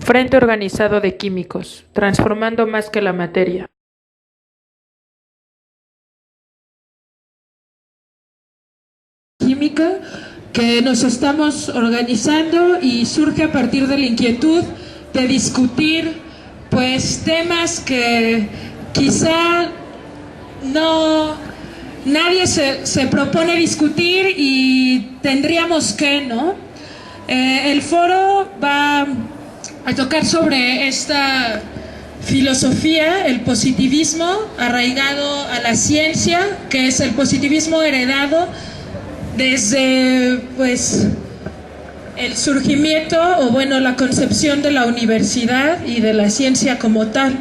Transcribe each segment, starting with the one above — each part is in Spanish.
Frente Organizado de Químicos, transformando más que la materia. Química que nos estamos organizando y surge a partir de la inquietud de discutir pues temas que quizá nadie se propone discutir y tendríamos que, ¿no? El foro va a tocar sobre esta filosofía, el positivismo arraigado a la ciencia, que es el positivismo heredado desde pues el surgimiento o bueno la concepción de la universidad y de la ciencia como tal.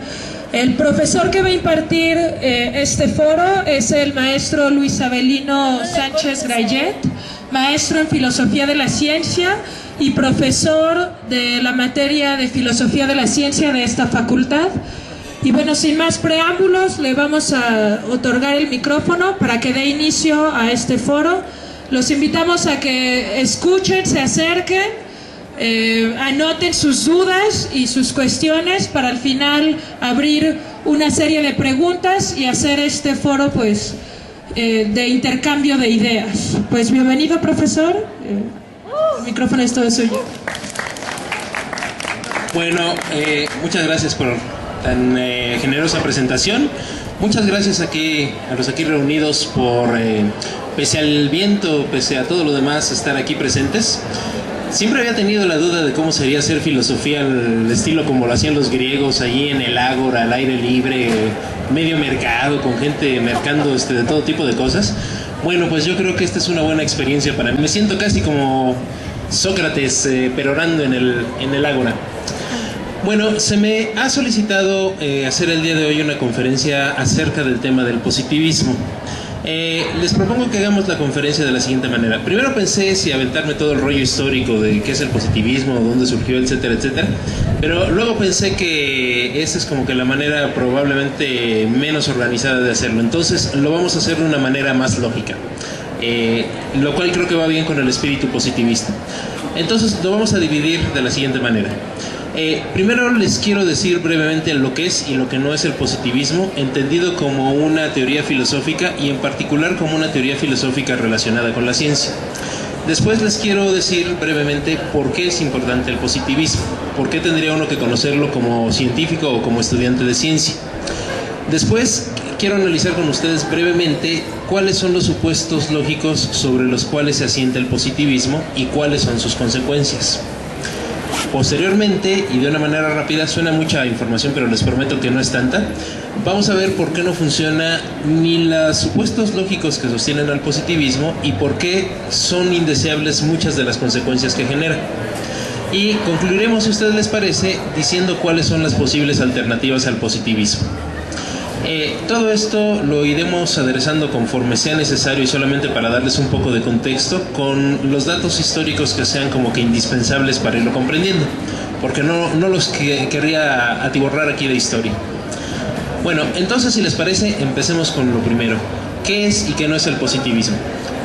El profesor que va a impartir este foro es el maestro Luis Avelino Sánchez Grayet, maestro en filosofía de la ciencia y profesor de la materia de filosofía de la ciencia de esta facultad. Y bueno, sin más preámbulos, le vamos a otorgar el micrófono para que dé inicio a este foro. Los invitamos a que escuchen, se acerquen, anoten sus dudas y sus cuestiones para al final abrir una serie de preguntas y hacer este foro pues de intercambio de ideas. Pues bienvenido, profesor. El micrófono es todo suyo. Bueno, muchas gracias por tan generosa presentación. Muchas gracias a los aquí reunidos por, pese al viento, pese a todo lo demás, estar aquí presentes. Siempre había tenido la duda de cómo sería hacer filosofía al estilo como lo hacían los griegos, allí en el ágora, al aire libre, medio mercado, con gente mercando de todo tipo de cosas. Bueno, pues yo creo que esta es una buena experiencia para mí. Me siento casi como Sócrates perorando en el ágora. Bueno, se me ha solicitado hacer el día de hoy una conferencia acerca del tema del positivismo. Les propongo que hagamos la conferencia de la siguiente manera. Primero pensé si aventarme todo el rollo histórico de qué es el positivismo, dónde surgió, etcétera, etcétera. Pero luego pensé que esa es como que la manera probablemente menos organizada de hacerlo. Entonces lo vamos a hacer de una manera más lógica. Lo cual creo que va bien con el espíritu positivista. Entonces lo vamos a dividir de la siguiente manera. Primero les quiero decir brevemente lo que es y lo que no es el positivismo, entendido como una teoría filosófica y en particular como una teoría filosófica relacionada con la ciencia. Después les quiero decir brevemente por qué es importante el positivismo, por qué tendría uno que conocerlo como científico o como estudiante de ciencia. Después quiero analizar con ustedes brevemente cuáles son los supuestos lógicos sobre los cuales se asienta el positivismo y cuáles son sus consecuencias. Posteriormente, y de una manera rápida, suena mucha información, pero les prometo que no es tanta, vamos a ver por qué no funciona ni los supuestos lógicos que sostienen al positivismo y por qué son indeseables muchas de las consecuencias que genera. Y concluiremos, si a ustedes les parece, diciendo cuáles son las posibles alternativas al positivismo. Todo esto lo iremos aderezando conforme sea necesario y solamente para darles un poco de contexto con los datos históricos que sean como que indispensables para irlo comprendiendo, porque no los querría atiborrar aquí de historia. Bueno, entonces si les parece, empecemos con lo primero. ¿Qué es y qué no es el positivismo?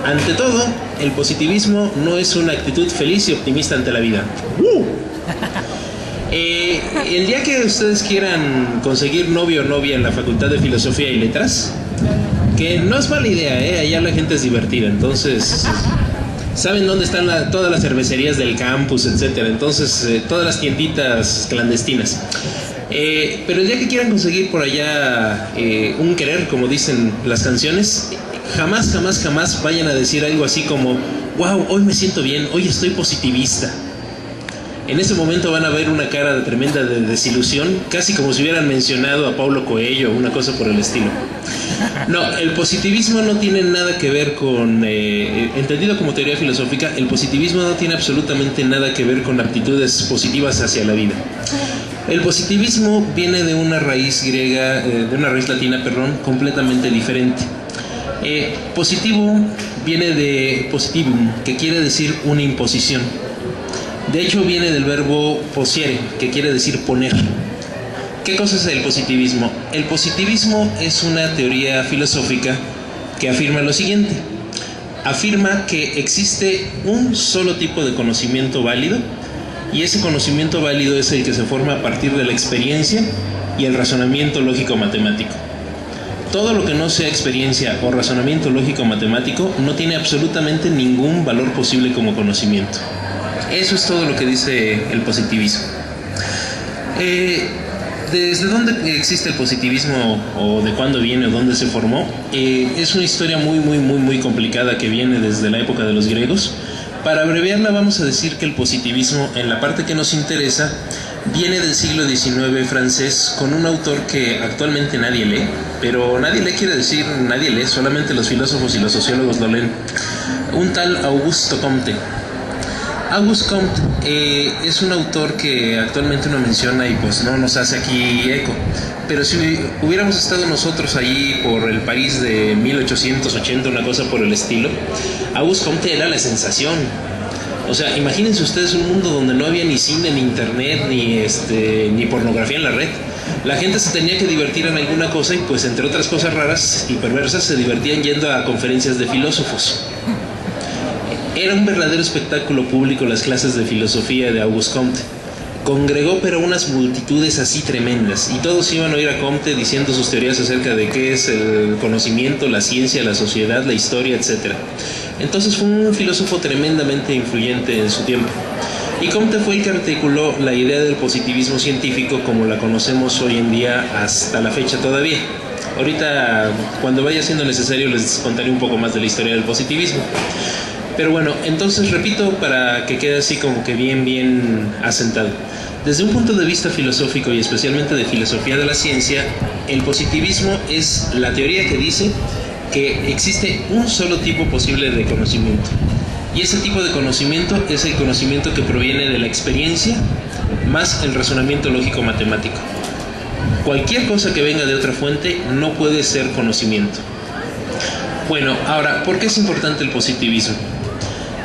Ante todo, el positivismo no es una actitud feliz y optimista ante la vida. El día que ustedes quieran conseguir novio o novia en la Facultad de Filosofía y Letras, que no es mala idea, allá la gente es divertida, entonces saben dónde están todas las cervecerías del campus, etcétera, entonces todas las tienditas clandestinas. Pero el día que quieran conseguir por allá un querer, como dicen las canciones, jamás vayan a decir algo así como: wow, hoy me siento bien, hoy estoy positivista. En ese momento van a ver una cara tremenda de desilusión, casi como si hubieran mencionado a Paulo Coelho o una cosa por el estilo. No, el positivismo no tiene nada que ver con, entendido como teoría filosófica, el positivismo no tiene absolutamente nada que ver con actitudes positivas hacia la vida. El positivismo viene de una raíz griega, de una raíz latina, completamente diferente. Positivo viene de positivum, que quiere decir una imposición. De hecho, viene del verbo posere, que quiere decir poner. ¿Qué cosa es el positivismo? El positivismo es una teoría filosófica que afirma lo siguiente. Afirma que existe un solo tipo de conocimiento válido y ese conocimiento válido es el que se forma a partir de la experiencia y el razonamiento lógico-matemático. Todo lo que no sea experiencia o razonamiento lógico-matemático no tiene absolutamente ningún valor posible como conocimiento. Eso es todo lo que dice el positivismo. ¿Desde dónde existe el positivismo o de cuándo viene o dónde se formó? Es una historia muy complicada que viene desde la época de los griegos. Para abreviarla vamos a decir que el positivismo, en la parte que nos interesa, viene del siglo XIX francés con un autor que actualmente nadie lee, pero nadie lee quiere decir nadie lee, solamente los filósofos y los sociólogos lo leen, un tal Auguste Comte. Auguste Comte es un autor que actualmente uno menciona y pues no nos hace aquí eco, pero si hubiéramos estado nosotros ahí por el París de 1880, una cosa por el estilo, Auguste Comte era la sensación. O sea, imagínense ustedes un mundo donde no había ni cine, ni internet, ni pornografía en la red. La gente se tenía que divertir en alguna cosa y pues entre otras cosas raras y perversas se divertían yendo a conferencias de filósofos. Era un verdadero espectáculo público las clases de filosofía de Auguste Comte. Congregó pero unas multitudes así tremendas y todos iban a oír a Comte diciendo sus teorías acerca de qué es el conocimiento, la ciencia, la sociedad, la historia, etc. Entonces fue un filósofo tremendamente influyente en su tiempo. Y Comte fue el que articuló la idea del positivismo científico como la conocemos hoy en día hasta la fecha todavía. Ahorita, cuando vaya siendo necesario, les contaré un poco más de la historia del positivismo. Pero bueno, entonces repito para que quede así como que bien asentado. Desde un punto de vista filosófico y especialmente de filosofía de la ciencia, el positivismo es la teoría que dice que existe un solo tipo posible de conocimiento. Y ese tipo de conocimiento es el conocimiento que proviene de la experiencia más el razonamiento lógico-matemático. Cualquier cosa que venga de otra fuente no puede ser conocimiento. Bueno, ahora, ¿por qué es importante el positivismo?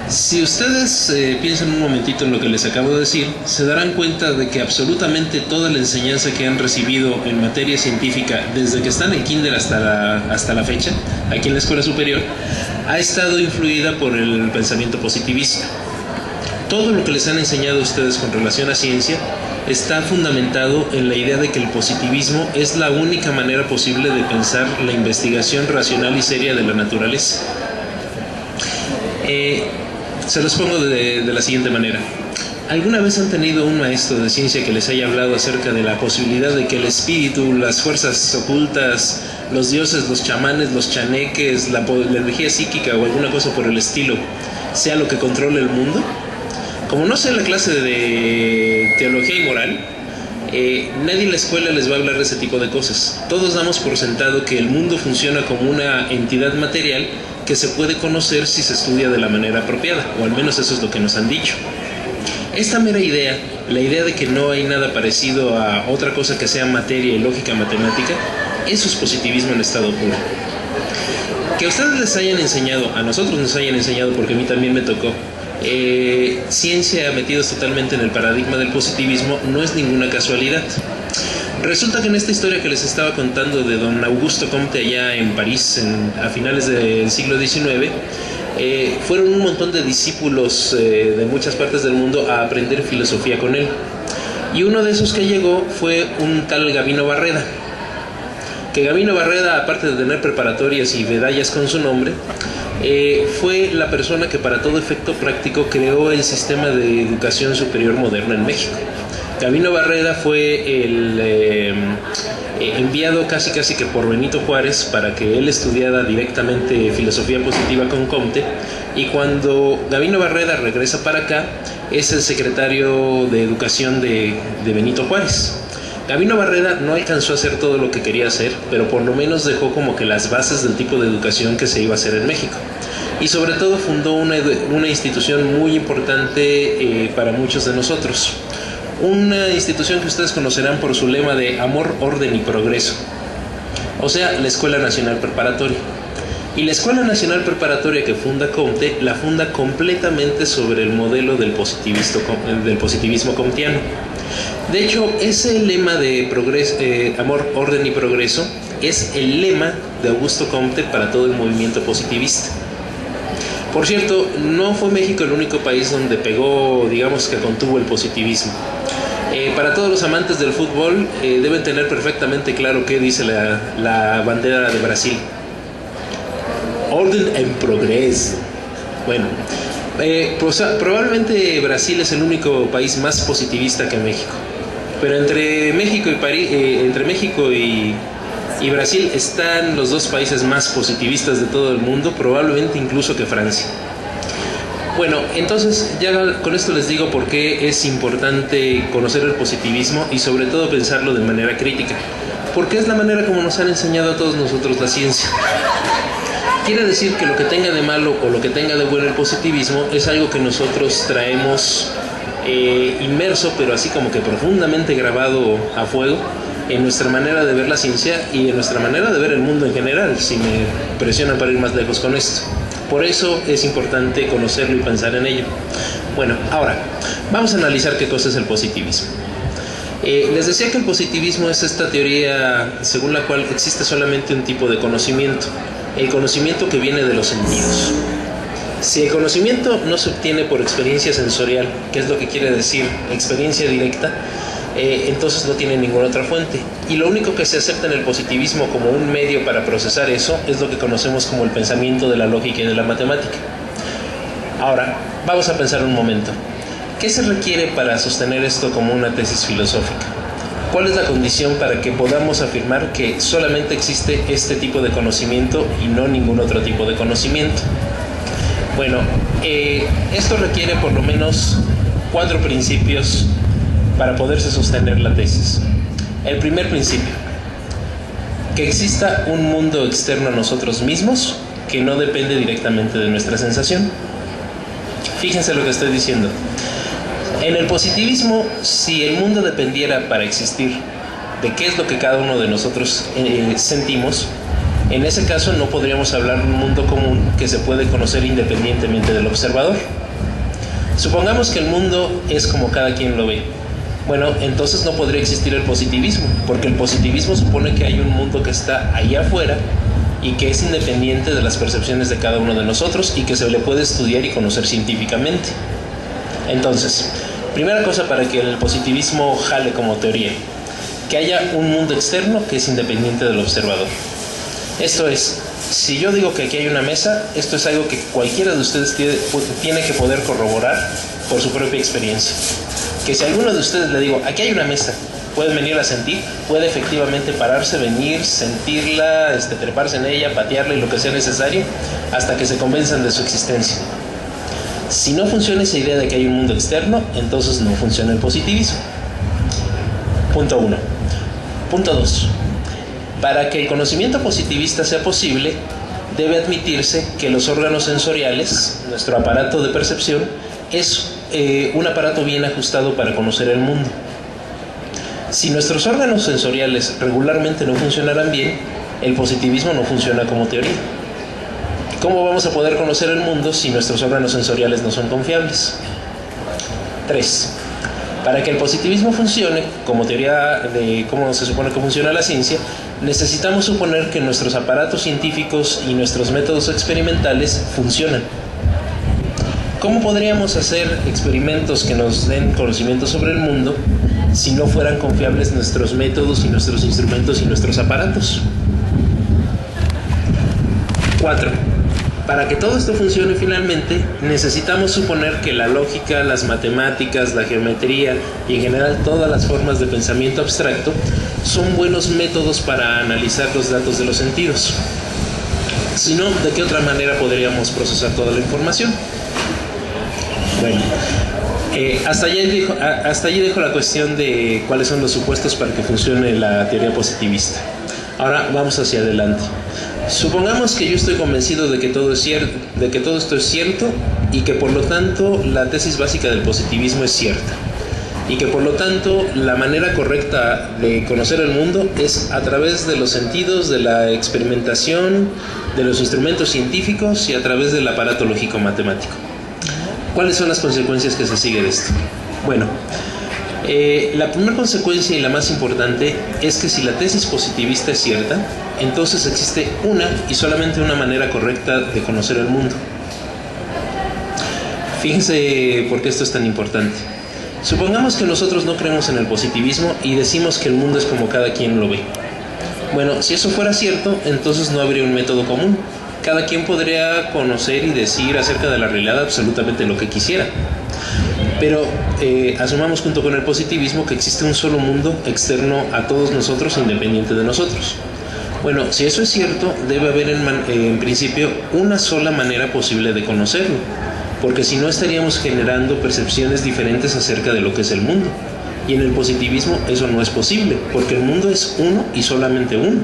Si ustedes piensan un momentito en lo que les acabo de decir, se darán cuenta de que absolutamente toda la enseñanza que han recibido en materia científica desde que están en kinder hasta la fecha, aquí en la escuela superior, ha estado influida por el pensamiento positivista. Todo lo que les han enseñado a ustedes con relación a ciencia está fundamentado en la idea de que el positivismo es la única manera posible de pensar la investigación racional y seria de la naturaleza. Se los pongo de la siguiente manera. ¿Alguna vez han tenido un maestro de ciencia que les haya hablado acerca de la posibilidad de que el espíritu, las fuerzas ocultas, los dioses, los chamanes, los chaneques, la energía psíquica o alguna cosa por el estilo sea lo que controla el mundo? Como no sé en la clase de teología y moral, nadie en la escuela les va a hablar de ese tipo de cosas. Todos damos por sentado que el mundo funciona como una entidad material que se puede conocer si se estudia de la manera apropiada, o al menos eso es lo que nos han dicho. Esta mera idea, la idea de que no hay nada parecido a otra cosa que sea materia y lógica matemática, eso es positivismo en estado puro. Que a ustedes les hayan enseñado, a nosotros nos hayan enseñado, porque a mí también me tocó, ciencia metidos totalmente en el paradigma del positivismo, no es ninguna casualidad. Resulta que en esta historia que les estaba contando de don Auguste Comte allá en París a finales del siglo XIX, fueron un montón de discípulos de muchas partes del mundo a aprender filosofía con él. Y uno de esos que llegó fue un tal Gavino Barreda. Que Gavino Barreda, aparte de tener preparatorias y medallas con su nombre, fue la persona que para todo efecto práctico creó el sistema de educación superior moderno en México. Gavino Barreda fue el enviado casi que por Benito Juárez para que él estudiara directamente filosofía positiva con Comte, y cuando Gavino Barreda regresa para acá es el secretario de educación de Benito Juárez. Gavino Barreda no alcanzó a hacer todo lo que quería hacer, pero por lo menos dejó como que las bases del tipo de educación que se iba a hacer en México. Y sobre todo fundó una institución muy importante para muchos de nosotros. Una institución que ustedes conocerán por su lema de amor, orden y progreso. O sea, la Escuela Nacional Preparatoria. Y la Escuela Nacional Preparatoria que funda Comte, la funda completamente sobre el modelo del positivismo comtiano. De hecho, ese lema de amor, orden y progreso es el lema de Auguste Comte para todo el movimiento positivista. Por cierto, no fue México el único país donde pegó, digamos que contuvo el positivismo. Para todos los amantes del fútbol, deben tener perfectamente claro qué dice la bandera de Brasil. Orden en progreso. Bueno, probablemente Brasil es el único país más positivista que México. Pero entre México y Brasil están los dos países más positivistas de todo el mundo, probablemente incluso que Francia. Bueno, entonces ya con esto les digo por qué es importante conocer el positivismo y sobre todo pensarlo de manera crítica, porque es la manera como nos han enseñado a todos nosotros la ciencia. Quiere decir que lo que tenga de malo o lo que tenga de bueno el positivismo es algo que nosotros traemos inmerso, pero así como que profundamente grabado a fuego en nuestra manera de ver la ciencia y en nuestra manera de ver el mundo en general, si me presionan para ir más lejos con esto. Por eso es importante conocerlo y pensar en ello. Bueno, ahora, vamos a analizar qué cosa es el positivismo. Les decía que el positivismo es esta teoría según la cual existe solamente un tipo de conocimiento, el conocimiento que viene de los sentidos. Si el conocimiento no se obtiene por experiencia sensorial, que es lo que quiere decir experiencia directa, entonces no tiene ninguna otra fuente. Y lo único que se acepta en el positivismo como un medio para procesar eso es lo que conocemos como el pensamiento de la lógica y de la matemática. Ahora, vamos a pensar un momento. ¿Qué se requiere para sostener esto como una tesis filosófica? ¿Cuál es la condición para que podamos afirmar que solamente existe este tipo de conocimiento y no ningún otro tipo de conocimiento? Bueno, esto requiere por lo menos 4 principios para poderse sostener la tesis. El primer principio, que exista un mundo externo a nosotros mismos que no depende directamente de nuestra sensación. Fíjense lo que estoy diciendo. En el positivismo, si el mundo dependiera para existir de qué es lo que cada uno de nosotros sentimos, en ese caso no podríamos hablar de un mundo común que se puede conocer independientemente del observador. Supongamos que el mundo es como cada quien lo ve. Bueno, entonces no podría existir el positivismo, porque el positivismo supone que hay un mundo que está allá afuera y que es independiente de las percepciones de cada uno de nosotros y que se le puede estudiar y conocer científicamente. Entonces, primera cosa para que el positivismo jale como teoría, que haya un mundo externo que es independiente del observador. Esto es, si yo digo que aquí hay una mesa, esto es algo que cualquiera de ustedes tiene que poder corroborar por su propia experiencia. Que si a alguno de ustedes le digo, aquí hay una mesa, pueden venir a sentir, puede efectivamente pararse, venir, sentirla, treparse en ella, patearla y lo que sea necesario, hasta que se convenzan de su existencia. Si no funciona esa idea de que hay un mundo externo, entonces no funciona el positivismo. Punto 1. Punto 2. Para que el conocimiento positivista sea posible, debe admitirse que los órganos sensoriales, nuestro aparato de percepción, es un aparato bien ajustado para conocer el mundo. Si nuestros órganos sensoriales regularmente no funcionaran bien, el positivismo no funciona como teoría. ¿Cómo vamos a poder conocer el mundo si nuestros órganos sensoriales no son confiables? 3. Para que el positivismo funcione, como teoría de cómo se supone que funciona la ciencia, necesitamos suponer que nuestros aparatos científicos y nuestros métodos experimentales funcionan. ¿Cómo podríamos hacer experimentos que nos den conocimiento sobre el mundo si no fueran confiables nuestros métodos y nuestros instrumentos y nuestros aparatos? 4. Para que todo esto funcione finalmente, necesitamos suponer que la lógica, las matemáticas, la geometría y en general todas las formas de pensamiento abstracto son buenos métodos para analizar los datos de los sentidos. Si no, ¿de qué otra manera podríamos procesar toda la información? Bueno, hasta allí dejo la cuestión de cuáles son los supuestos para que funcione la teoría positivista. Ahora vamos hacia adelante. Supongamos que yo estoy convencido de que todo esto es cierto y que por lo tanto la tesis básica del positivismo es cierta y que por lo tanto la manera correcta de conocer el mundo es a través de los sentidos, de la experimentación, de los instrumentos científicos y a través del aparato lógico-matemático. ¿Cuáles son las consecuencias que se siguen de esto? Bueno, la primera consecuencia y la más importante es que si la tesis positivista es cierta, entonces existe una y solamente una manera correcta de conocer el mundo. Fíjense por qué esto es tan importante. Supongamos que nosotros no creemos en el positivismo y decimos que el mundo es como cada quien lo ve. Bueno, si eso fuera cierto, entonces no habría un método común. Cada quien podría conocer y decir acerca de la realidad absolutamente lo que quisiera. Pero asumamos junto con el positivismo que existe un solo mundo externo a todos nosotros, independiente de nosotros. Bueno, si eso es cierto, debe haber en principio una sola manera posible de conocerlo, porque si no estaríamos generando percepciones diferentes acerca de lo que es el mundo. Y en el positivismo eso no es posible, porque el mundo es uno y solamente uno.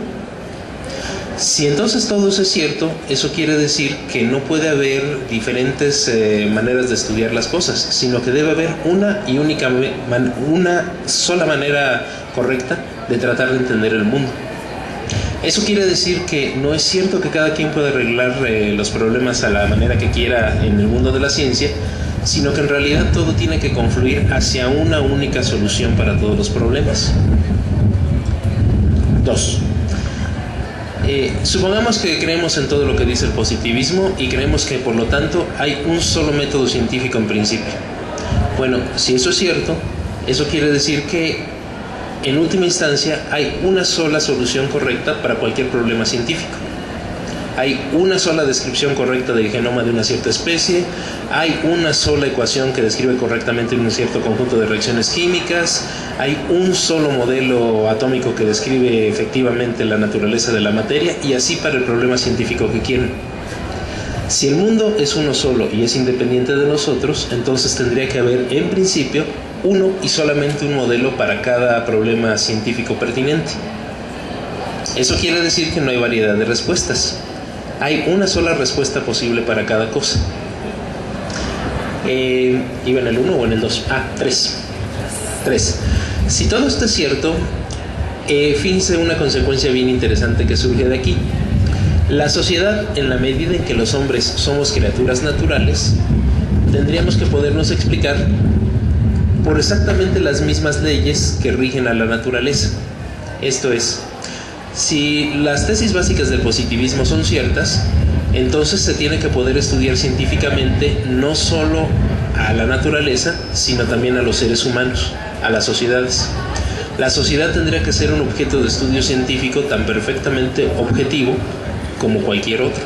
Si entonces todo eso es cierto, eso quiere decir que no puede haber diferentes maneras de estudiar las cosas, sino que debe haber una sola manera correcta de tratar de entender el mundo. Eso quiere decir que no es cierto que cada quien pueda arreglar los problemas a la manera que quiera en el mundo de la ciencia, sino que en realidad todo tiene que confluir hacia una única solución para todos los problemas. 2. Supongamos que creemos en todo lo que dice el positivismo y creemos que por lo tanto hay un solo método científico en principio. Bueno, si eso es cierto, eso quiere decir que en última instancia hay una sola solución correcta para cualquier problema científico. Hay una sola descripción correcta del genoma de una cierta especie, hay una sola ecuación que describe correctamente un cierto conjunto de reacciones químicas, hay un solo modelo atómico que describe efectivamente la naturaleza de la materia, y así para el problema científico que quieran. Si el mundo es uno solo y es independiente de nosotros, entonces tendría que haber en principio uno y solamente un modelo para cada problema científico pertinente. Eso quiere decir que no hay variedad de respuestas. Hay una sola respuesta posible para cada cosa. ¿Iba en el 1 o en el 2? 3. Si todo esto es cierto, fíjense una consecuencia bien interesante que surge de aquí. La sociedad, en la medida en que los hombres somos criaturas naturales, tendríamos que podernos explicar por exactamente las mismas leyes que rigen a la naturaleza. Esto es, si las tesis básicas del positivismo son ciertas, entonces se tiene que poder estudiar científicamente no solo a la naturaleza, sino también a los seres humanos, a las sociedades. La sociedad tendría que ser un objeto de estudio científico tan perfectamente objetivo como cualquier otro.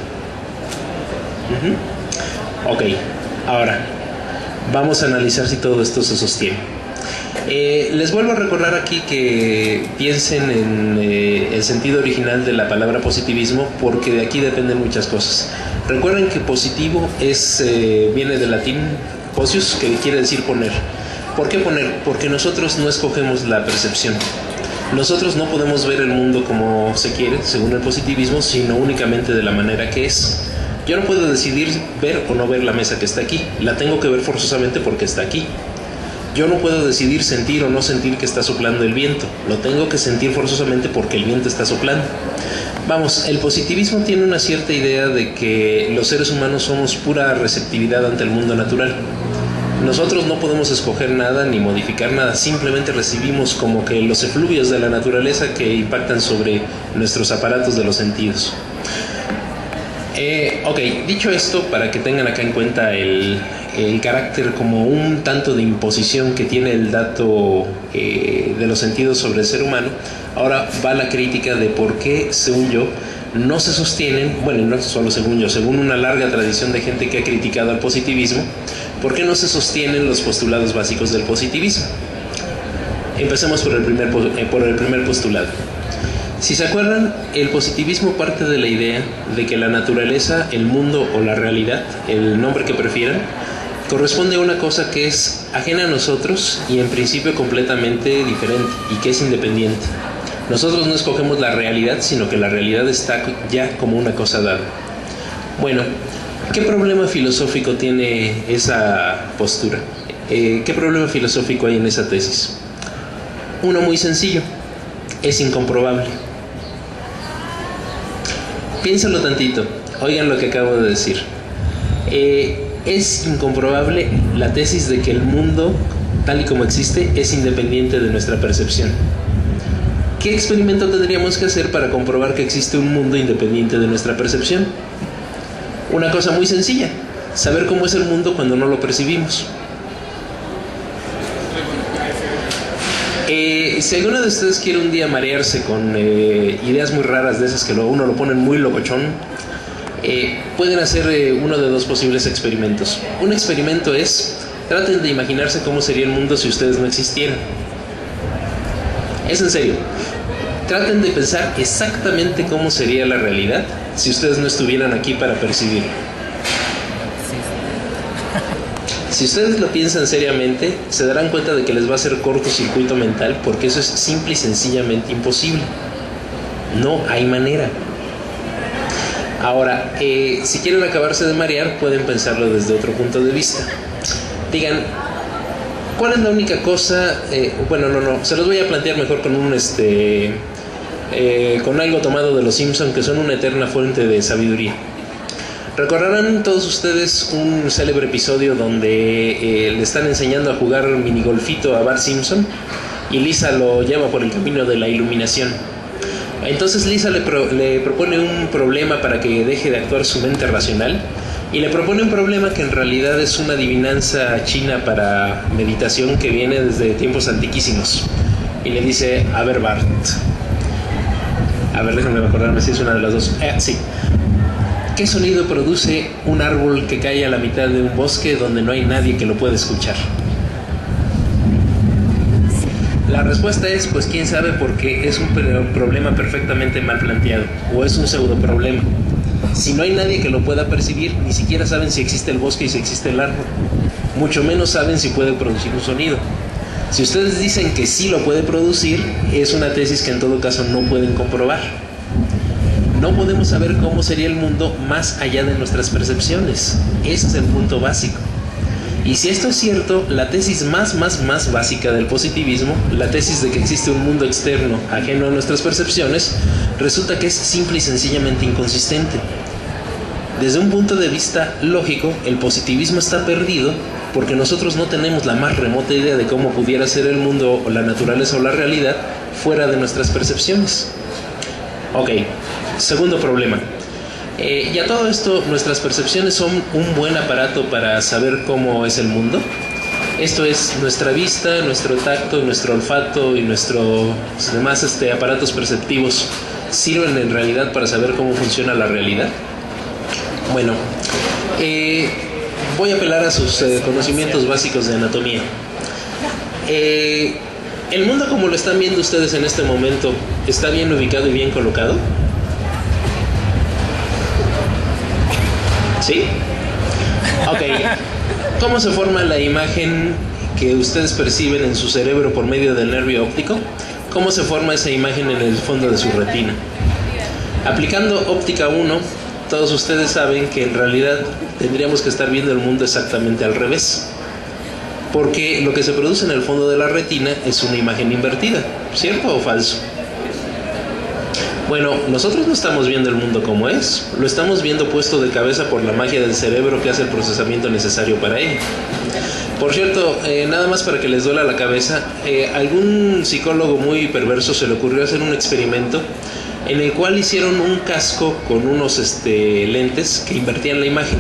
Ok, ahora vamos a analizar si todo esto se sostiene. Les vuelvo a recordar aquí que piensen en el sentido original de la palabra positivismo, porque de aquí dependen muchas cosas. Recuerden que positivo viene del latín posius, que quiere decir poner. ¿Por qué poner? Porque nosotros no escogemos la percepción. Nosotros no podemos ver el mundo como se quiere, según el positivismo, sino únicamente de la manera que es. Yo no puedo decidir ver o no ver la mesa que está aquí. La tengo que ver forzosamente porque está aquí. Yo no puedo decidir sentir o no sentir que está soplando el viento. Lo tengo que sentir forzosamente porque el viento está soplando. Vamos, el positivismo tiene una cierta idea de que los seres humanos somos pura receptividad ante el mundo natural. Nosotros no podemos escoger nada ni modificar nada, simplemente recibimos como que los efluvios de la naturaleza que impactan sobre nuestros aparatos de los sentidos. Ok, dicho esto, para que tengan acá en cuenta el carácter como un tanto de imposición que tiene el dato de los sentidos sobre el ser humano, ahora va la crítica de por qué, según yo, no se sostienen, bueno, no solo según yo, según una larga tradición de gente que ha criticado al positivismo, ¿por qué no se sostienen los postulados básicos del positivismo? Empecemos por el primer postulado. Si se acuerdan, el positivismo parte de la idea de que la naturaleza, el mundo o la realidad, el nombre que prefieran, corresponde a una cosa que es ajena a nosotros y en principio completamente diferente y que es independiente. Nosotros no escogemos la realidad, sino que la realidad está ya como una cosa dada. Bueno, ¿qué problema filosófico tiene esa postura? ¿Qué problema filosófico hay en esa tesis? Uno muy sencillo: es incomprobable. Piénsalo tantito, oigan lo que acabo de decir. Es incomprobable la tesis de que el mundo, tal y como existe, es independiente de nuestra percepción. ¿Qué experimento tendríamos que hacer para comprobar que existe un mundo independiente de nuestra percepción? Una cosa muy sencilla: saber cómo es el mundo cuando no lo percibimos. Si alguno de ustedes quiere un día marearse con ideas muy raras de esas que uno lo ponen muy locochón, pueden hacer uno de dos posibles experimentos. Un experimento es, traten de imaginarse cómo sería el mundo si ustedes no existieran. Es en serio. Traten de pensar exactamente cómo sería la realidad si ustedes no estuvieran aquí para percibir. Si ustedes lo piensan seriamente, se darán cuenta de que les va a hacer cortocircuito mental, porque eso es simple y sencillamente imposible. No hay manera. Ahora, si quieren acabarse de marear, pueden pensarlo desde otro punto de vista. Digan, ¿cuál es la única cosa? Se los voy a plantear mejor con con algo tomado de los Simpson, que son una eterna fuente de sabiduría. Recordarán todos ustedes un célebre episodio donde le están enseñando a jugar minigolfito a Bart Simpson y Lisa lo lleva por el camino de la iluminación. Entonces Lisa le propone un problema para que deje de actuar su mente racional, y le propone un problema que en realidad es una adivinanza china para meditación que viene desde tiempos antiquísimos. Y le dice, a ver Bart, déjame acordarme si es una de las dos. Sí. ¿Qué sonido produce un árbol que cae a la mitad de un bosque donde no hay nadie que lo pueda escuchar? La respuesta es, pues quién sabe, porque es un problema perfectamente mal planteado, o es un pseudo problema. Si no hay nadie que lo pueda percibir, ni siquiera saben si existe el bosque y si existe el árbol. Mucho menos saben si puede producir un sonido. Si ustedes dicen que sí lo puede producir, es una tesis que en todo caso no pueden comprobar. No podemos saber cómo sería el mundo más allá de nuestras percepciones. Ese es el punto básico. Y si esto es cierto, la tesis más básica del positivismo, la tesis de que existe un mundo externo ajeno a nuestras percepciones, resulta que es simple y sencillamente inconsistente. Desde un punto de vista lógico, el positivismo está perdido porque nosotros no tenemos la más remota idea de cómo pudiera ser el mundo o la naturaleza o la realidad fuera de nuestras percepciones. Ok, segundo problema. Y a todo esto, ¿nuestras percepciones son un buen aparato para saber cómo es el mundo? Esto es, nuestra vista, nuestro tacto, nuestro olfato y nuestros demás aparatos perceptivos ¿sirven en realidad para saber cómo funciona la realidad? Bueno, voy a apelar a sus conocimientos básicos de anatomía. ¿El mundo como lo están viendo ustedes en este momento está bien ubicado y bien colocado? ¿Sí? Ok. ¿Cómo se forma la imagen que ustedes perciben en su cerebro por medio del nervio óptico? ¿Cómo se forma esa imagen en el fondo de su retina? Aplicando óptica 1, todos ustedes saben que en realidad tendríamos que estar viendo el mundo exactamente al revés. Porque lo que se produce en el fondo de la retina es una imagen invertida, ¿cierto o falso? Bueno, nosotros no estamos viendo el mundo como es, lo estamos viendo puesto de cabeza por la magia del cerebro que hace el procesamiento necesario para ello. Por cierto, nada más para que les duela la cabeza, algún psicólogo muy perverso se le ocurrió hacer un experimento en el cual hicieron un casco con unos lentes que invertían la imagen.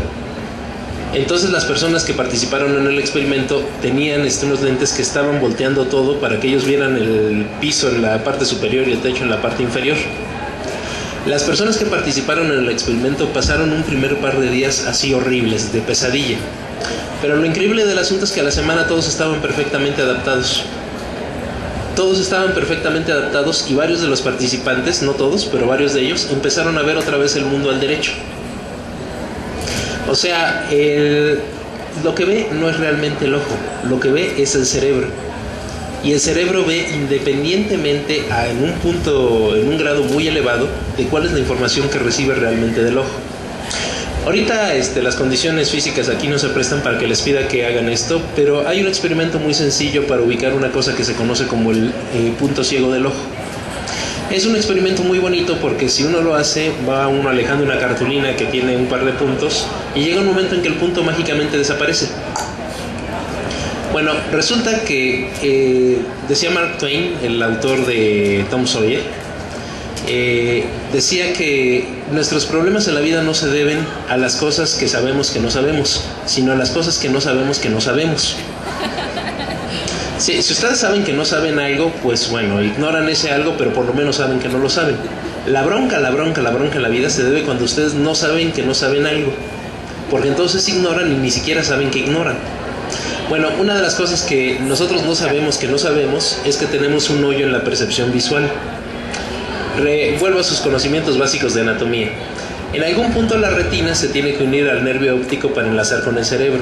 Entonces las personas que participaron en el experimento tenían unos lentes que estaban volteando todo para que ellos vieran el piso en la parte superior y el techo en la parte inferior. Las personas que participaron en el experimento pasaron un primer par de días así horribles, de pesadilla. Pero lo increíble del asunto es que a la semana todos estaban perfectamente adaptados. Todos estaban perfectamente adaptados y varios de los participantes, no todos, pero varios de ellos, empezaron a ver otra vez el mundo al derecho. O sea, lo que ve no es realmente el ojo, lo que ve es el cerebro. Y el cerebro ve independientemente en un punto, en un grado muy elevado, de cuál es la información que recibe realmente del ojo. Ahorita las condiciones físicas aquí no se prestan para que les pida que hagan esto, pero hay un experimento muy sencillo para ubicar una cosa que se conoce como el punto ciego del ojo. Es un experimento muy bonito porque si uno lo hace, va uno alejando una cartulina que tiene un par de puntos y llega un momento en que el punto mágicamente desaparece. Bueno, resulta que decía Mark Twain, el autor de Tom Sawyer, decía que nuestros problemas en la vida no se deben a las cosas que sabemos que no sabemos, sino a las cosas que no sabemos que no sabemos. Sí, si ustedes saben que no saben algo, pues bueno, ignoran ese algo, pero por lo menos saben que no lo saben. La bronca en la vida se debe cuando ustedes no saben que no saben algo, porque entonces ignoran y ni siquiera saben que ignoran. Bueno, una de las cosas que nosotros no sabemos que no sabemos es que tenemos un hoyo en la percepción visual. Vuelvo a sus conocimientos básicos de anatomía. En algún punto la retina se tiene que unir al nervio óptico para enlazar con el cerebro.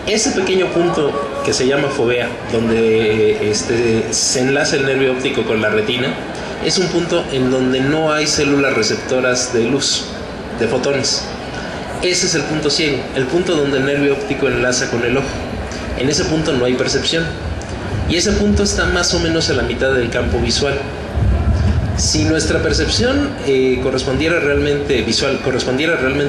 Ese pequeño punto que se llama fovea, donde se enlaza el nervio óptico con la retina, es un punto en donde no hay células receptoras de luz, de fotones. Ese es el punto ciego, el punto donde el nervio óptico enlaza con el ojo. En ese punto no hay percepción. Y ese punto está más o menos a la mitad del campo visual. Si nuestra percepción correspondiera realmente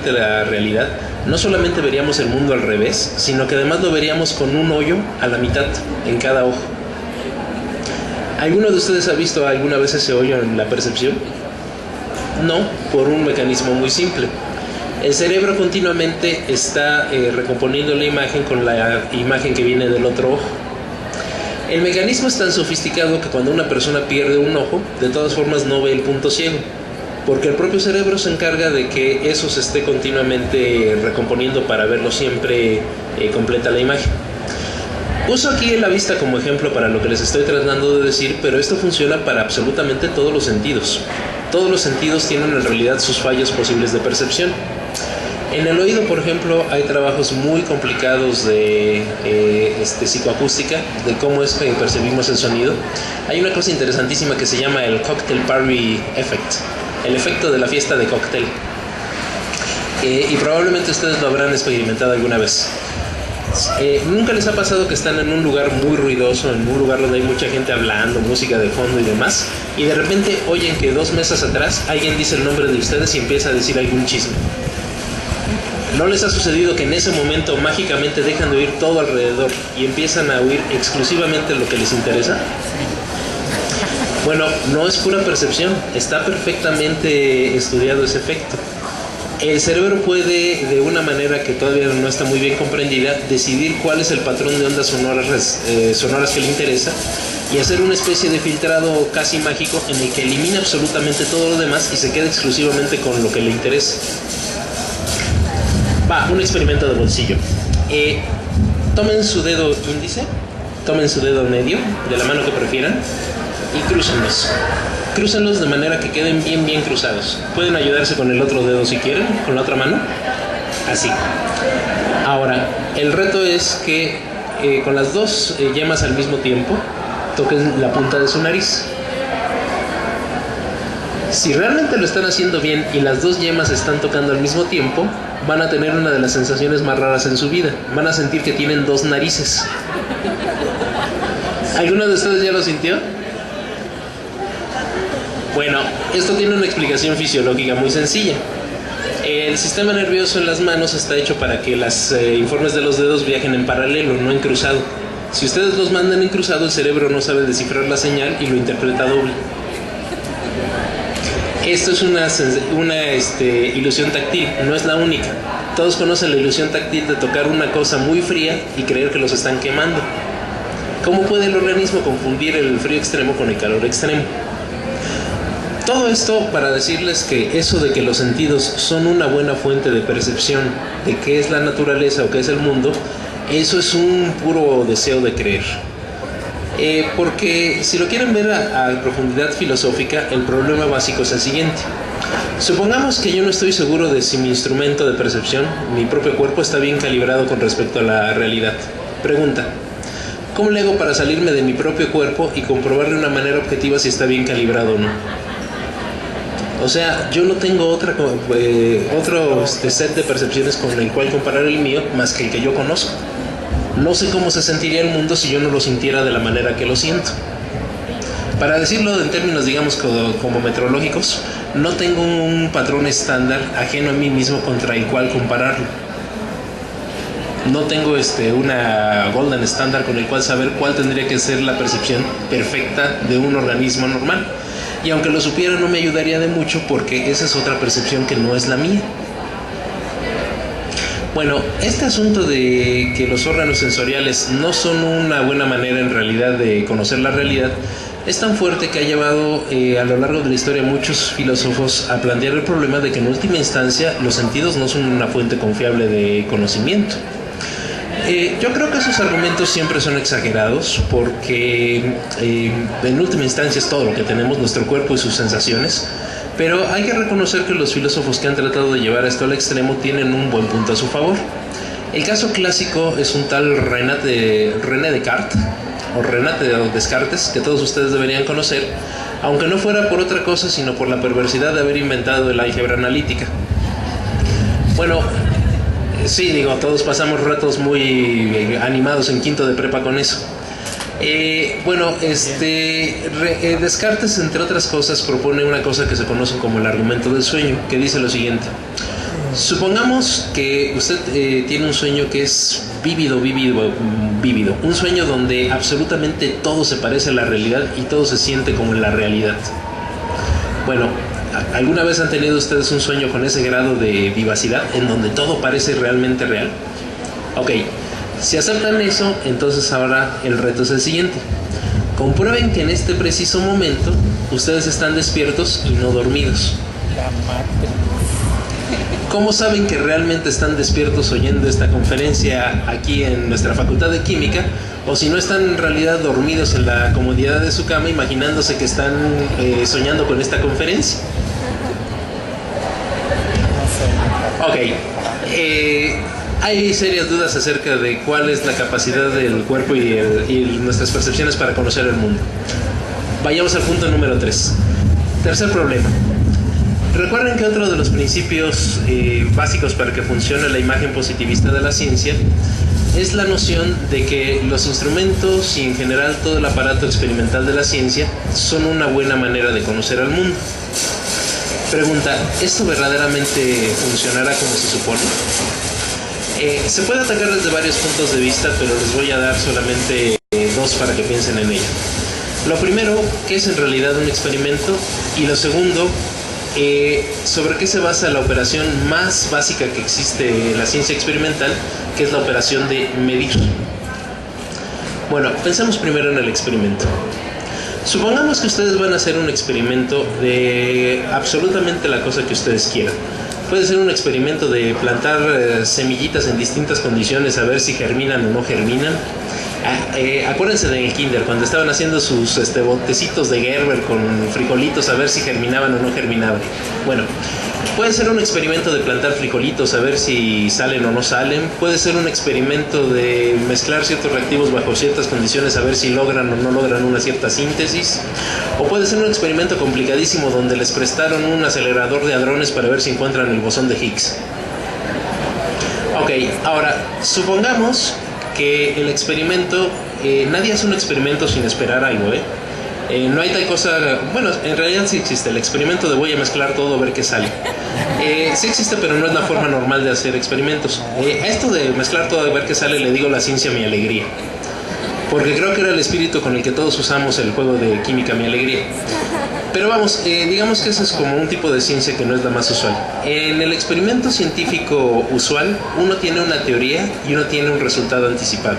a la realidad, no solamente veríamos el mundo al revés, sino que además lo veríamos con un hoyo a la mitad en cada ojo. ¿Alguno de ustedes ha visto alguna vez ese hoyo en la percepción? No, por un mecanismo muy simple. El cerebro continuamente está recomponiendo la imagen con la imagen que viene del otro ojo. El mecanismo es tan sofisticado que cuando una persona pierde un ojo, de todas formas no ve el punto ciego, porque el propio cerebro se encarga de que eso se esté continuamente recomponiendo para verlo siempre completa la imagen. Uso aquí la vista como ejemplo para lo que les estoy tratando de decir, pero esto funciona para absolutamente todos los sentidos. Todos los sentidos tienen en realidad sus fallos posibles de percepción. En el oído, por ejemplo, hay trabajos muy complicados de psicoacústica, de cómo es que percibimos el sonido. Hay una cosa interesantísima que se llama el cocktail party effect, el efecto de la fiesta de cóctel. Y probablemente ustedes lo habrán experimentado alguna vez. ¿Nunca les ha pasado que están en un lugar muy ruidoso, en un lugar donde hay mucha gente hablando, música de fondo y demás, y de repente oyen que 2 mesas atrás alguien dice el nombre de ustedes y empieza a decir algún chisme? ¿No les ha sucedido que en ese momento mágicamente dejan de oír todo alrededor y empiezan a oír exclusivamente lo que les interesa? Bueno, no es pura percepción, está perfectamente estudiado ese efecto. El cerebro puede, de una manera que todavía no está muy bien comprendida, decidir cuál es el patrón de ondas sonoras que le interesa y hacer una especie de filtrado casi mágico en el que elimina absolutamente todo lo demás y se queda exclusivamente con lo que le interesa. Un experimento de bolsillo. Tomen su dedo índice, tomen su dedo medio, de la mano que prefieran, y crúcenlos. Crúcenlos de manera que queden bien cruzados. Pueden ayudarse con el otro dedo si quieren, con la otra mano. Así. Ahora, el reto es que con las 2 yemas al mismo tiempo, toquen la punta de su nariz. Si realmente lo están haciendo bien y las 2 yemas están tocando al mismo tiempo, van a tener una de las sensaciones más raras en su vida. Van a sentir que tienen 2 narices. ¿Alguno de ustedes ya lo sintió? Bueno, esto tiene una explicación fisiológica muy sencilla. El sistema nervioso en las manos está hecho para que los informes de los dedos viajen en paralelo, no en cruzado. Si ustedes los mandan en cruzado, el cerebro no sabe descifrar la señal y lo interpreta doble. Esto es una ilusión táctil, no es la única. Todos conocen la ilusión táctil de tocar una cosa muy fría y creer que los están quemando. ¿Cómo puede el organismo confundir el frío extremo con el calor extremo? Todo esto para decirles que eso de que los sentidos son una buena fuente de percepción de qué es la naturaleza o qué es el mundo, eso es un puro deseo de creer. Porque si lo quieren ver a profundidad filosófica, el problema básico es el siguiente. Supongamos que yo no estoy seguro de si mi instrumento de percepción, mi propio cuerpo, está bien calibrado con respecto a la realidad. Pregunta: ¿cómo le hago para salirme de mi propio cuerpo y comprobar de una manera objetiva si está bien calibrado o no? O sea, yo no tengo otro set de percepciones con el cual comparar el mío más que el que yo conozco. No sé cómo se sentiría el mundo si yo no lo sintiera de la manera que lo siento. Para decirlo en términos, digamos, como metrológicos, no tengo un patrón estándar ajeno a mí mismo contra el cual compararlo. No tengo una golden standard con el cual saber cuál tendría que ser la percepción perfecta de un organismo normal. Y aunque lo supiera no me ayudaría de mucho porque esa es otra percepción que no es la mía. Bueno, este asunto de que los órganos sensoriales no son una buena manera en realidad de conocer la realidad es tan fuerte que ha llevado a lo largo de la historia a muchos filósofos a plantear el problema de que en última instancia los sentidos no son una fuente confiable de conocimiento. Yo creo que esos argumentos siempre son exagerados porque en última instancia es todo lo que tenemos, nuestro cuerpo y sus sensaciones, pero hay que reconocer que los filósofos que han tratado de llevar esto al extremo tienen un buen punto a su favor. El caso clásico es un tal René Descartes, o René Descartes, que todos ustedes deberían conocer, aunque no fuera por otra cosa sino por la perversidad de haber inventado el álgebra analítica. Bueno, sí, digo, todos pasamos ratos muy animados en quinto de prepa con eso. Descartes, entre otras cosas, propone una cosa que se conoce como el argumento del sueño, que dice lo siguiente. Supongamos que usted tiene un sueño que es vívido, un sueño donde absolutamente todo se parece a la realidad y todo se siente como en la realidad. Bueno, ¿alguna vez han tenido ustedes un sueño con ese grado de vivacidad en donde todo parece realmente real? Ok, si aceptan eso, entonces ahora el reto es el siguiente. Comprueben que en este preciso momento ustedes están despiertos y no dormidos. ¿Cómo saben que realmente están despiertos oyendo esta conferencia aquí en nuestra Facultad de Química? O si no, están en realidad dormidos en la comodidad de su cama imaginándose que están soñando con esta conferencia. Ok, hay serias dudas acerca de cuál es la capacidad del cuerpo y nuestras percepciones para conocer el mundo. Vayamos al punto número 3. Tercer problema. Recuerden que otro de los principios básicos para que funcione la imagen positivista de la ciencia es la noción de que los instrumentos y en general todo el aparato experimental de la ciencia son una buena manera de conocer al mundo. Pregunta, ¿esto verdaderamente funcionará como se supone? Se puede atacar desde varios puntos de vista, pero les voy a dar solamente dos para que piensen en ello. Lo primero, ¿qué es en realidad un experimento? Y lo segundo, sobre qué se basa la operación más básica que existe en la ciencia experimental, que es la operación de medir. Bueno, pensemos primero en el experimento. Supongamos que ustedes van a hacer un experimento de absolutamente la cosa que ustedes quieran. Puede ser un experimento de plantar semillitas en distintas condiciones a ver si germinan o no germinan. Acuérdense del kinder, cuando estaban haciendo sus botecitos de Gerber con frijolitos a ver si germinaban o no germinaban. Bueno, puede ser un experimento de plantar frijolitos a ver si salen o no salen. Puede ser un experimento de mezclar ciertos reactivos bajo ciertas condiciones a ver si logran o no logran una cierta síntesis. O puede ser un experimento complicadísimo donde les prestaron un acelerador de hadrones para ver si encuentran el bosón de Higgs. Ok, ahora, supongamos que el experimento, nadie hace un experimento sin esperar algo, no hay tal cosa, bueno, en realidad sí existe, el experimento de voy a mezclar todo a ver qué sale. Sí existe, pero no es la forma normal de hacer experimentos. Esto de mezclar todo a ver qué sale le digo la ciencia mi alegría, porque creo que era el espíritu con el que todos usamos el juego de química mi alegría. Pero vamos, digamos que eso es como un tipo de ciencia que no es la más usual. En el experimento científico usual, uno tiene una teoría y uno tiene un resultado anticipado.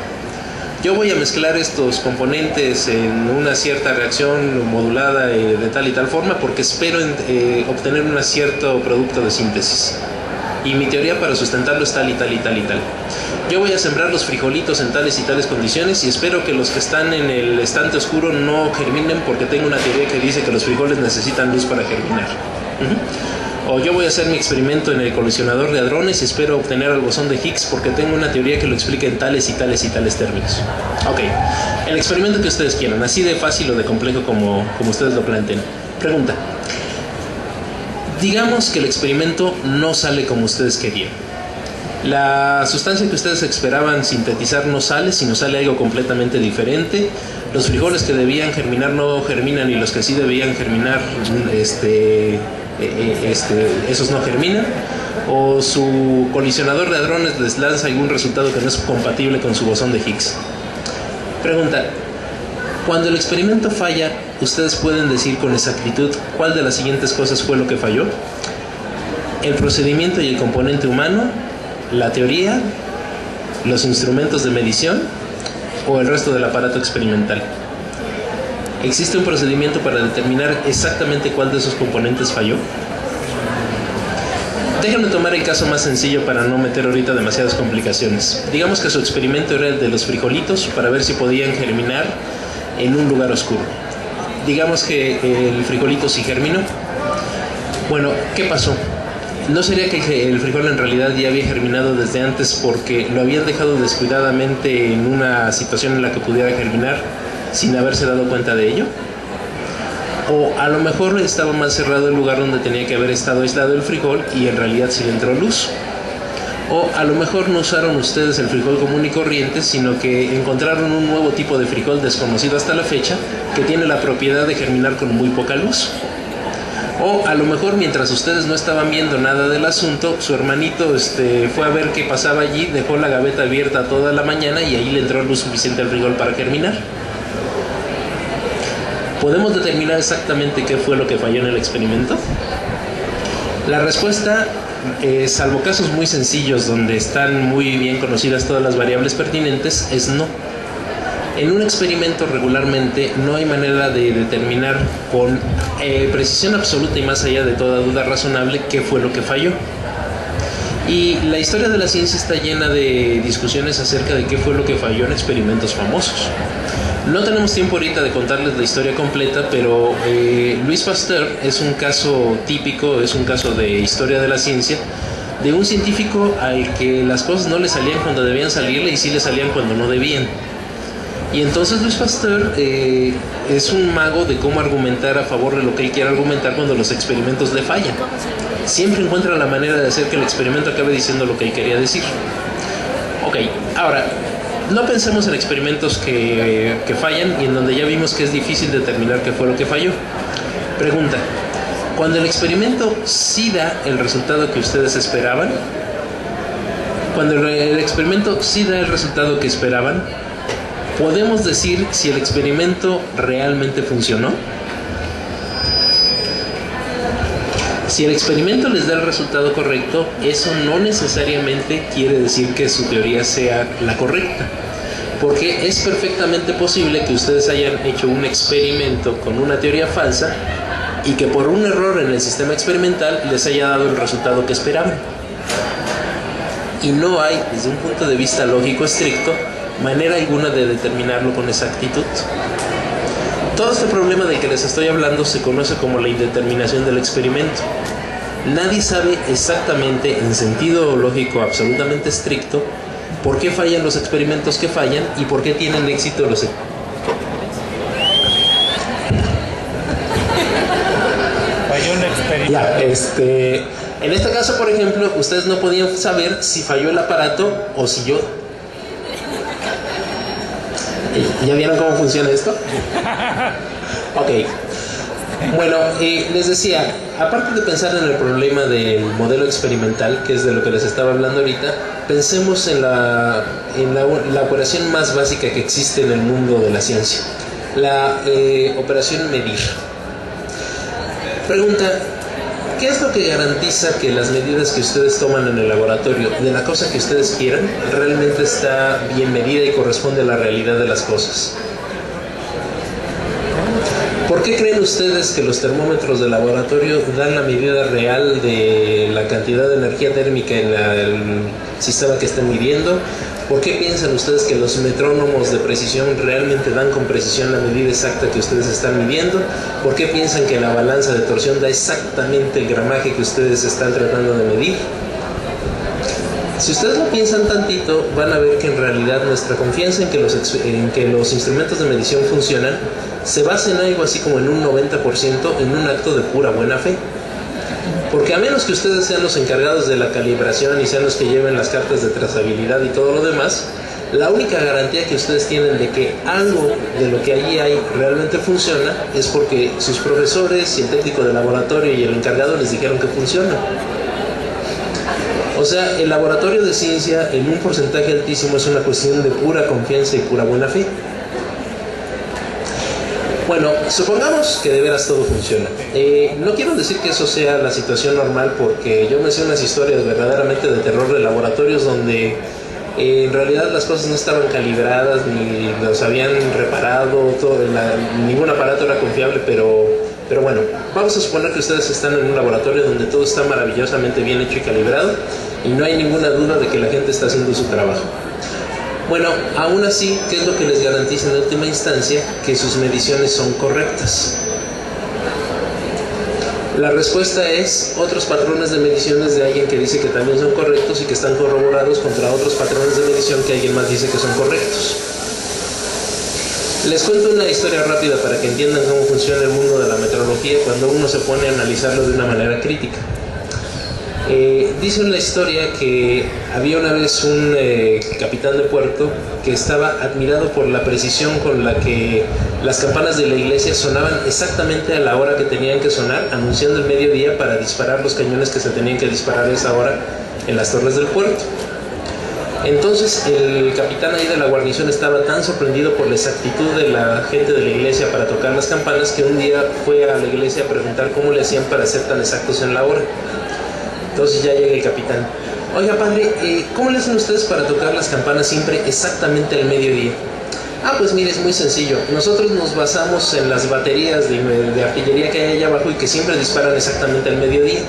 Yo voy a mezclar estos componentes en una cierta reacción modulada de tal y tal forma porque espero obtener un cierto producto de síntesis. Y mi teoría para sustentarlo es tal y tal y tal y tal. Yo voy a sembrar los frijolitos en tales y tales condiciones y espero que los que están en el estante oscuro no germinen porque tengo una teoría que dice que los frijoles necesitan luz para germinar. O yo voy a hacer mi experimento en el colisionador de hadrones y espero obtener el bosón de Higgs porque tengo una teoría que lo explica en tales y tales y tales términos. Ok, el experimento que ustedes quieran, así de fácil o de complejo como ustedes lo planteen. Pregunta. Digamos que el experimento no sale como ustedes querían. La sustancia que ustedes esperaban sintetizar no sale, sino sale algo completamente diferente. Los frijoles que debían germinar no germinan y los que sí debían germinar, esos no germinan. O su colisionador de hadrones les lanza algún resultado que no es compatible con su bosón de Higgs. Pregunta. Cuando el experimento falla, ustedes pueden decir con exactitud cuál de las siguientes cosas fue lo que falló: el procedimiento y el componente humano, la teoría, los instrumentos de medición o el resto del aparato experimental. ¿Existe un procedimiento para determinar exactamente cuál de esos componentes falló? Déjenme tomar el caso más sencillo para no meter ahorita demasiadas complicaciones. Digamos que su experimento era el de los frijolitos para ver si podían germinar en un lugar oscuro. Digamos que el frijolito sí germinó. Bueno, ¿qué pasó? ¿No sería que el frijol en realidad ya había germinado desde antes porque lo habían dejado descuidadamente en una situación en la que pudiera germinar sin haberse dado cuenta de ello? O a lo mejor estaba más cerrado el lugar donde tenía que haber estado aislado el frijol y en realidad sí le entró luz. O a lo mejor no usaron ustedes el frijol común y corriente, sino que encontraron un nuevo tipo de frijol desconocido hasta la fecha que tiene la propiedad de germinar con muy poca luz. O a lo mejor mientras ustedes no estaban viendo nada del asunto, su hermanito fue a ver qué pasaba allí, dejó la gaveta abierta toda la mañana y ahí le entró luz suficiente al frijol para germinar. ¿Podemos determinar exactamente qué fue lo que falló en el experimento? La respuesta, salvo casos muy sencillos donde están muy bien conocidas todas las variables pertinentes, es no. En un experimento regularmente no hay manera de determinar con precisión absoluta y más allá de toda duda razonable qué fue lo que falló. Y la historia de la ciencia está llena de discusiones acerca de qué fue lo que falló en experimentos famosos. No tenemos tiempo ahorita de contarles la historia completa, pero Louis Pasteur es un caso típico, es un caso de historia de la ciencia, de un científico al que las cosas no le salían cuando debían salirle y sí le salían cuando no debían. Y entonces Louis Pasteur es un mago de cómo argumentar a favor de lo que él quiere argumentar cuando los experimentos le fallan. Siempre encuentra la manera de hacer que el experimento acabe diciendo lo que él quería decir. Ok, ahora, no pensemos en experimentos que fallan y en donde ya vimos que es difícil determinar qué fue lo que falló. Pregunta: cuando el experimento sí da el resultado que ustedes esperaban, cuando el experimento sí da el resultado que esperaban, ¿podemos decir si el experimento realmente funcionó? Si el experimento les da el resultado correcto, eso no necesariamente quiere decir que su teoría sea la correcta, porque es perfectamente posible que ustedes hayan hecho un experimento con una teoría falsa y que por un error en el sistema experimental les haya dado el resultado que esperaban. Y no hay, desde un punto de vista lógico estricto, manera alguna de determinarlo con exactitud. Todo este problema del que les estoy hablando se conoce como la indeterminación del experimento. Nadie sabe exactamente, en sentido lógico absolutamente estricto, por qué fallan los experimentos que fallan y por qué tienen éxito los Falló un experimento. Ya, en este caso, por ejemplo, ustedes no podían saber si falló el aparato o si yo... ¿Ya vieron cómo funciona esto? Ok. Bueno, les decía, aparte de pensar en el problema del modelo experimental, que es de lo que les estaba hablando ahorita, pensemos en la operación más básica que existe en el mundo de la ciencia, la operación medir. Pregunta: ¿qué es lo que garantiza que las medidas que ustedes toman en el laboratorio de la cosa que ustedes quieran realmente está bien medida y corresponde a la realidad de las cosas? ¿Por qué creen ustedes que los termómetros de laboratorio dan la medida real de la cantidad de energía térmica en el sistema que estén midiendo? ¿Por qué piensan ustedes que los metrónomos de precisión realmente dan con precisión la medida exacta que ustedes están midiendo? ¿Por qué piensan que la balanza de torsión da exactamente el gramaje que ustedes están tratando de medir? Si ustedes lo piensan tantito, van a ver que en realidad nuestra confianza en que los instrumentos de medición funcionan se basa en algo así como en un 90% en un acto de pura buena fe. Porque a menos que ustedes sean los encargados de la calibración y sean los que lleven las cartas de trazabilidad y todo lo demás, la única garantía que ustedes tienen de que algo de lo que allí hay realmente funciona es porque sus profesores y el técnico de laboratorio y el encargado les dijeron que funciona. O sea, el laboratorio de ciencia en un porcentaje altísimo es una cuestión de pura confianza y pura buena fe. Bueno, supongamos que de veras todo funciona. No quiero decir que eso sea la situación normal, porque yo me sé unas historias verdaderamente de terror de laboratorios donde en realidad las cosas no estaban calibradas ni los habían reparado, ningún aparato era confiable, pero bueno, vamos a suponer que ustedes están en un laboratorio donde todo está maravillosamente bien hecho y calibrado y no hay ninguna duda de que la gente está haciendo su trabajo. Bueno, aún así, ¿qué es lo que les garantiza en última instancia? Que sus mediciones son correctas. La respuesta es otros patrones de mediciones de alguien que dice que también son correctos y que están corroborados contra otros patrones de medición que alguien más dice que son correctos. Les cuento una historia rápida para que entiendan cómo funciona el mundo de la metrología cuando uno se pone a analizarlo de una manera crítica. Dice en la historia que había una vez un capitán de puerto que estaba admirado por la precisión con la que las campanas de la iglesia sonaban exactamente a la hora que tenían que sonar, anunciando el mediodía para disparar los cañones que se tenían que disparar a esa hora en las torres del puerto. Entonces el capitán ahí de la guarnición estaba tan sorprendido por la exactitud de la gente de la iglesia para tocar las campanas que un día fue a la iglesia a preguntar cómo le hacían para ser tan exactos en la hora. Entonces ya llega el capitán. Oiga, padre, ¿cómo le hacen ustedes para tocar las campanas siempre exactamente al mediodía? Ah, pues mire, es muy sencillo. Nosotros nos basamos en las baterías de artillería que hay allá abajo y que siempre disparan exactamente al mediodía.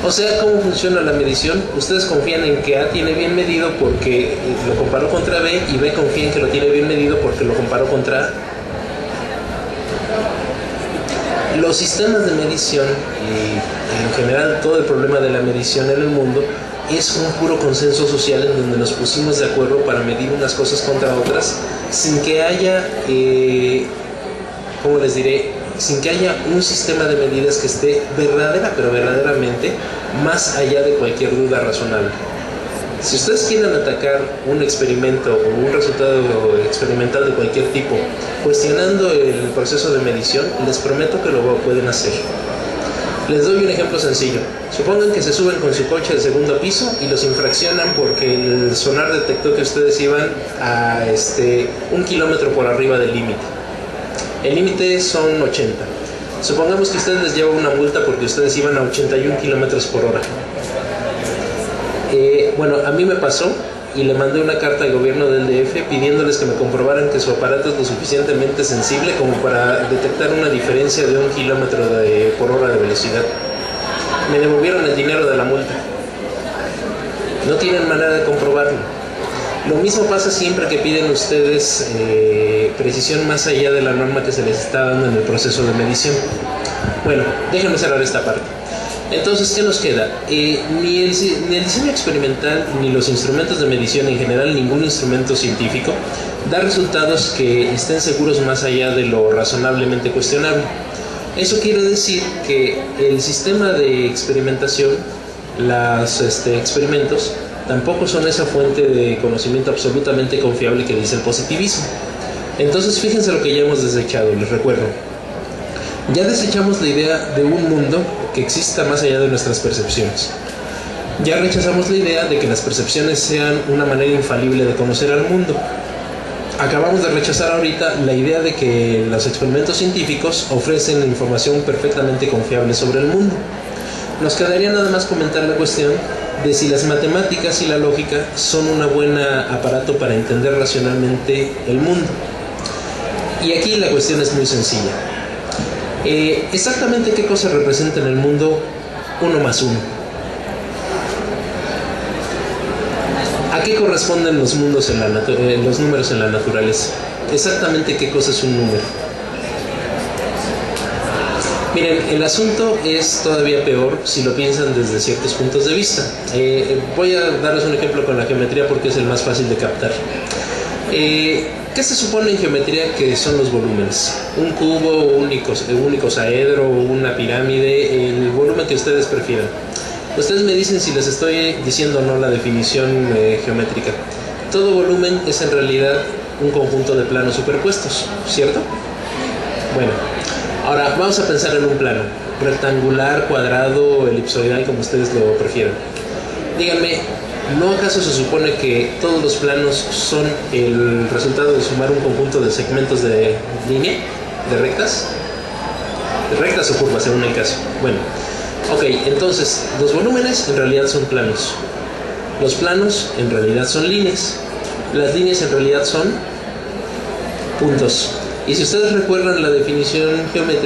O sea, ¿cómo funciona la medición? Ustedes confían en que A tiene bien medido porque lo comparó contra B, y B confía en que lo tiene bien medido porque lo comparó contra A. Los sistemas de medición y en general todo el problema de la medición en el mundo es un puro consenso social en donde nos pusimos de acuerdo para medir unas cosas contra otras sin que haya, ¿cómo les diré? Sin que haya un sistema de medidas que esté verdaderamente más allá de cualquier duda razonable. Si ustedes quieren atacar un experimento o un resultado experimental de cualquier tipo, cuestionando el proceso de medición, les prometo que lo pueden hacer. Les doy un ejemplo sencillo. Supongan que se suben con su coche al segundo piso y los infraccionan porque el sonar detectó que ustedes iban a 1 kilómetro por arriba del límite. El límite son 80. Supongamos que ustedes les llevan una multa porque ustedes iban a 81 kilómetros por hora. Bueno, a mí me pasó y le mandé una carta al gobierno del DF pidiéndoles que me comprobaran que su aparato es lo suficientemente sensible como para detectar una diferencia de 1 kilómetro por hora de velocidad. Me devolvieron el dinero de la multa. No tienen manera de comprobarlo. Lo mismo pasa siempre que piden ustedes precisión más allá de la norma que se les está dando en el proceso de medición. Bueno, déjenme cerrar esta parte. Entonces, ¿qué nos queda? Ni el diseño experimental ni los instrumentos de medición en general, ningún instrumento científico, da resultados que estén seguros más allá de lo razonablemente cuestionable. Eso quiere decir que el sistema de experimentación, los experimentos, tampoco son esa fuente de conocimiento absolutamente confiable que dice el positivismo. Entonces, fíjense lo que ya hemos desechado, les recuerdo. Ya desechamos la idea de un mundo que exista más allá de nuestras percepciones. Ya rechazamos la idea de que las percepciones sean una manera infalible de conocer al mundo. Acabamos de rechazar ahorita la idea de que los experimentos científicos ofrecen información perfectamente confiable sobre el mundo. Nos quedaría nada más comentar la cuestión de si las matemáticas y la lógica son un buen aparato para entender racionalmente el mundo. Y aquí la cuestión es muy sencilla. Exactamente qué cosa representa en el mundo 1 más 1. ¿A qué corresponden los números en la naturaleza? Exactamente qué cosa es un número. Miren, el asunto es todavía peor si lo piensan desde ciertos puntos de vista. Voy a darles un ejemplo con la geometría porque es el más fácil de captar. ¿Qué se supone en geometría que son los volúmenes? Un cubo, un icosaedro, una pirámide, el volumen que ustedes prefieran. Ustedes me dicen si les estoy diciendo o no la definición geométrica. Todo volumen es en realidad un conjunto de planos superpuestos, ¿cierto? Bueno, ahora vamos a pensar en un plano rectangular, cuadrado, elipsoidal, como ustedes lo prefieran. Díganme, ¿No acaso se supone que todos los planos son el resultado de sumar un conjunto de segmentos de línea, de rectas? De rectas o curvas, según el caso. Bueno, ok, entonces, los volúmenes en realidad son planos. Los planos en realidad son líneas. Las líneas en realidad son puntos. Y si ustedes recuerdan la definición geométrica,